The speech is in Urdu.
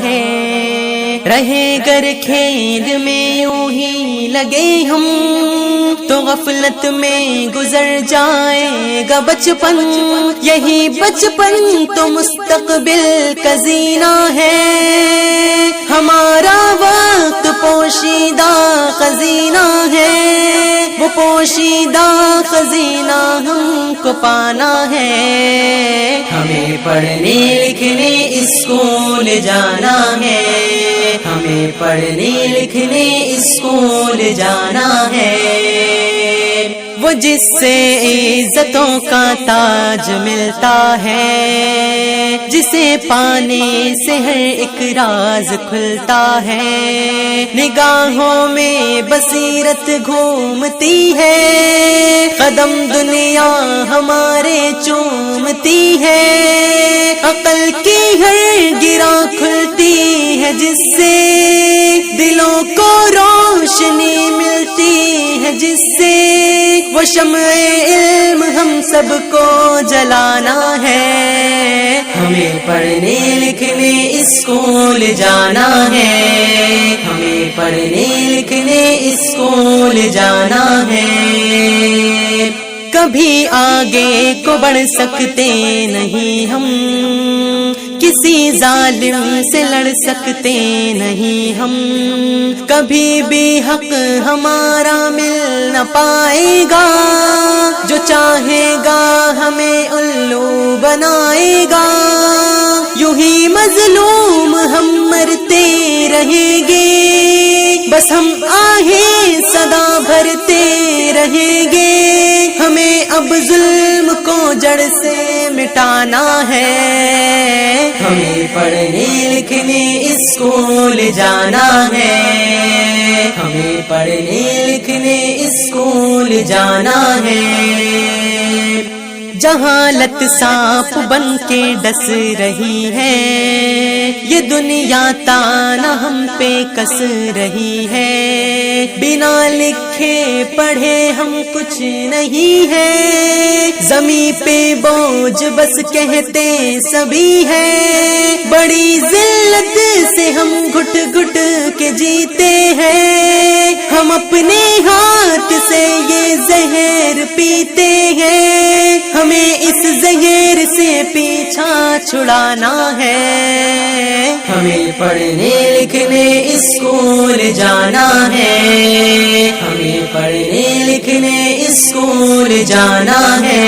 ہے، رہے گر کھیل میں یوں ہی لگے ہم تو غفلت میں گزر جائے گا بچپن، یہی بچپن تو مستقبل کا زینہ ہے، ہمارا وقت پوشیدہ خزینہ ہے، وہ پوشیدہ خزینہ ہم کو پانا ہے، ہمیں پڑھنے لکھنے اسکول جانا ہے، ہمیں پڑھنے لکھنے اسکول جانا ہے، وہ جس سے عزتوں کا تاج ملتا ہے، جسے پانے سے ہر ایک راز کھلتا ہے، نگاہوں میں بصیرت گھومتی ہے، قدم دنیا ہمارے چومتی ہے، عقل کی ہر گرہ کھلتی ہے جس سے دلوں کو روشنی ملتی ہے، جس سے وہ شمع علم ہم سب کو جلانا ہے، ہمیں پڑھنے لکھنے اسکول جانا ہے، ہمیں پڑھنے لکھنے اسکول جانا ہے، کبھی آگے کو بڑھ سکتے نہیں ہم، کسی ظالم سے لڑ سکتے نہیں ہم، کبھی بھی حق ہمارا مل نہ پائے گا، جو چاہے گا ہمیں الو بنائے گا، یوں ہی مظلوم ہم مرتے رہیں گے، بس ہم آہیں صدا بھرتے رہیں گے، ہمیں اب ظلم کو جڑ سے مٹانا ہے، ہمیں پڑھنے لکھنے اسکول جانا ہے، ہمیں پڑھنے لکھنے اسکول جانا ہے، جہالت سانپ بن کے ڈس رہی ہے، یہ دنیا تانا ہم پہ کس رہی ہے، بنا لکھے پڑھے ہم کچھ نہیں ہے، زمین پہ بوجھ بس کہتے سبھی ہے، بڑی ذلت سے ہم گھٹ گھٹ کے جیتے ہیں، ہم اپنے ہاتھ سے یہ زہر پیتے ہیں، ہمیں اس زہر سے پیچھا چھڑانا ہے، ہمیں پڑھنے لکھنے اسکول جانا ہے، ہمیں پڑھنے لکھنے اسکول جانا ہے۔